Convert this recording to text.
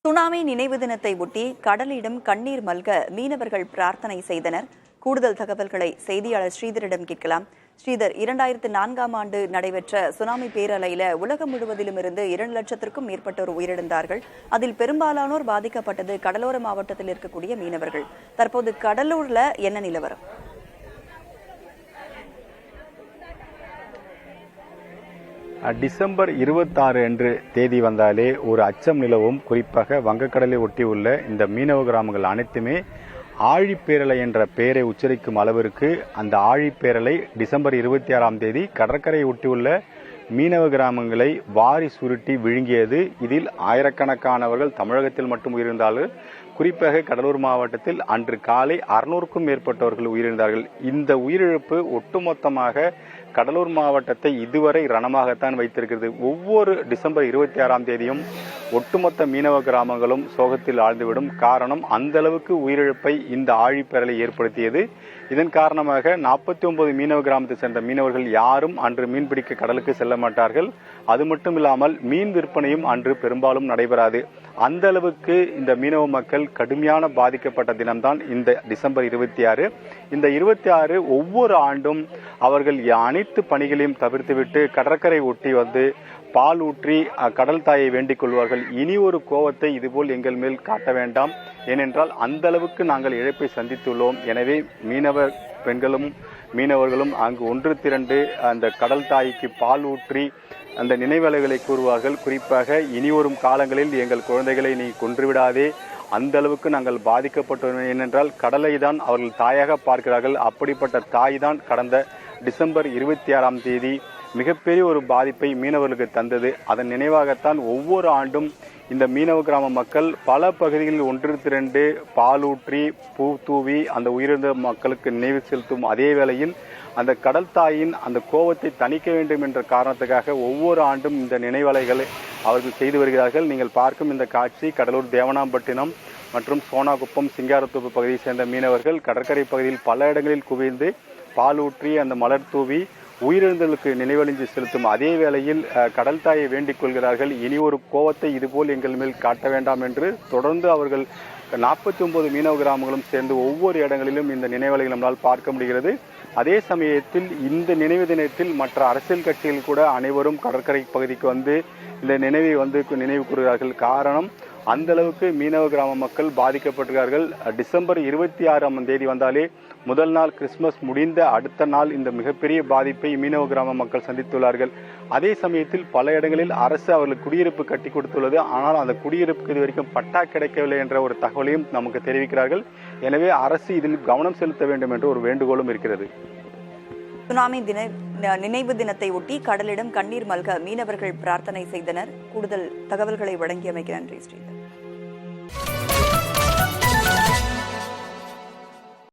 Tsunami நினைவு தினத்தை ஒட்டி கடலிடம் கண்ணீர் மல்க மீனவர்கள் பிரார்த்தனை செய்தனர். கூடுதல் தகவல்களை செய்தியாளர் ஸ்ரீதரிடம் கேட்கலாம். ஸ்ரீதர், 2004ஆம் ஆண்டு நடைபெற்ற சுனாமி பேரலையில உலகம் முழுவதிலும் இருந்து 2 லட்சத்திற்கும் மேற்பட்டோர் உயிரிழந்தார்கள். அதில் பெரும்பாலானோர் பாதிக்கப்பட்டது கடலோர மாவட்டத்தில் இருக்கக்கூடிய மீனவர்கள். தற்போது கடலூர்ல என்ன நிலவரம்? டிசம்பர் 26 என்று தேதி வந்தாலே ஒரு அச்சம் நிலவும். குறிப்பாக வங்கக்கடலை ஒட்டியுள்ள இந்த மீனவ கிராமங்கள் அனைத்துமே ஆழிப்பேரலை என்ற பெயரை உச்சரிக்கும் அளவிற்கு அந்த ஆழிப்பேரலை டிசம்பர் 26ஆம் தேதி கடற்கரை ஒட்டியுள்ள மீனவ கிராமங்களை வாரி சுருட்டி விழுங்கியது. இதில் ஆயிரக்கணக்கானவர்கள் தமிழகத்தில் மட்டும் உயிரிழந்தார்கள். குறிப்பாக கடலூர் மாவட்டத்தில் அன்று காலை 600க்கும் மேற்பட்டவர்கள் உயிரிழந்தார்கள். இந்த உயிரிழப்பு ஒட்டுமொத்தமாக கடலூர் மாவட்டத்தை இதுவரை ரணமாகத்தான் வைத்திருக்கிறது. ஒவ்வொரு டிசம்பர் 26ஆம் தேதியும் ஒட்டுமொத்த மீனவ கிராமங்களும் சோகத்தில் ஆழ்ந்துவிடும். காரணம், அந்த அளவுக்கு உயிரிழப்பை இந்த ஆழிப்பேரலை ஏற்படுத்தியது. இதன் காரணமாக 49 மீனவ கிராமத்தை சேர்ந்த மீனவர்கள் யாரும் அன்று மீன்பிடிக்க கடலுக்கு செல்ல மாட்டார்கள். அது மட்டும் இல்லாமல் மீன் விற்பனையும் அன்று பெரும்பாலும் நடைபெறாது. அந்த அளவுக்கு இந்த மீனவ மக்கள் கடுமையான பாதிக்கப்பட்ட தினம்தான் இந்த டிசம்பர் 26. இந்த 26 ஒவ்வொரு ஆண்டும் அவர்கள் அனைத்து பணிகளையும் தவிர்த்துவிட்டு கடற்கரை ஒட்டி வந்து பால் ஊற்றி கடல் தாயை வேண்டிக் கொள்வார்கள். இனி ஒரு கோவத்தை இதுபோல் எங்கள் மேல் காட்ட வேண்டாம், ஏனென்றால் அந்த அளவுக்கு நாங்கள் இழப்பை சந்தித்துள்ளோம். எனவே மீனவர் பெண்களும் மீனவர்களும் அங்கு ஒன்று திரண்டு அந்த கடல் தாய்க்கு பால் ஊற்றி அந்த நினைவலைகளை கூறுவார்கள். குறிப்பாக இனி வரும் காலங்களில் எங்கள் குழந்தைகளை நீ கொன்றுவிடாதே, அந்த அளவுக்கு நாங்கள் பாதிக்கப்பட்டோம். ஏனென்றால் கடலை தான் அவர்கள் தாயாக பார்க்கிறார்கள். அப்படிப்பட்ட தாய் தான் கடந்த டிசம்பர் 26ஆம் தேதி மிகப்பெரிய ஒரு பாதிப்பை மீனவர்களுக்கு தந்தது. அதன் நினைவாகத்தான் ஒவ்வொரு ஆண்டும் இந்த மீனவ கிராம மக்கள் பல பகுதிகளில் ஒன்று திரண்டு பாலூற்றி பூ தூவி அந்த உயிரிழந்த மக்களுக்கு நினைவு செலுத்தும் அதே வேளையில் அந்த கடல் தாயின் அந்த கோபத்தை தணிக்க வேண்டும் என்ற காரணத்துக்காக ஒவ்வொரு ஆண்டும் இந்த நினைவலைகளை அவர்கள் செய்து வருகிறார்கள். நீங்கள் பார்க்கும் இந்த காட்சி கடலூர் தேவனாம்பட்டினம் மற்றும் சோனாகுப்பம் சிங்காரத்தோப்பு பகுதியை சேர்ந்த மீனவர்கள் கடற்கரை பகுதியில் பல இடங்களில் குவிந்து பாலூற்றி அந்த மலர் தூவி உயிரிழந்தவர்களுக்கு நினைவழிஞ்சு செலுத்தும் அதே வேளையில் கடல் தாயை வேண்டிக் கொள்கிறார்கள். இனி ஒரு கோவத்தை இதுபோல் எங்கள் மேல் காட்ட வேண்டாம் என்று தொடர்ந்து அவர்கள் 49 மீனவ கிராமங்களும் சேர்ந்து ஒவ்வொரு இடங்களிலும் இந்த நினைவலைகளை நம்மால் பார்க்க முடிகிறது. அதே சமயத்தில் இந்த நினைவு தினத்தில் மற்ற அரசியல் கட்சிகள் கூட அனைவரும் கடற்கரை பகுதிக்கு வந்து இந்த நினைவை நினைவு கூறுகிறார்கள். காரணம், அந்த அளவுக்கு மீனவ கிராம மக்கள் பாதிக்கப்பட்டிருக்கிறார்கள். டிசம்பர் 26ஆம் தேதி வந்தாலே முதல் நாள் கிறிஸ்துமஸ் முடிந்த அடுத்த நாள் இந்த மிகப்பெரிய பாதிப்பை மீனவ கிராம மக்கள் சந்தித்துள்ளார்கள். அதே சமயத்தில் பல இடங்களில் அரசு அவர்களுக்கு குடியிருப்பு கட்டி கொடுத்துள்ளது. ஆனால் அந்த குடியிருப்புக்கு இது வரைக்கும் பட்டா கிடைக்கவில்லை என்ற ஒரு தகவலையும் நமக்கு தெரிவிக்கிறார்கள். எனவே அரசு இதில் கவனம் செலுத்த வேண்டும் என்று ஒரு வேண்டுகோளும் இருக்கிறது. சுனாமி நினைவு தினத்தை ஒட்டி கடலிடம் கண்ணீர் மல்க மீனவர்கள் பிரார்த்தனை செய்தனர். கூடுதல் தகவல்களை வழங்கியமைக்கு நன்றி ஸ்ரீதர்.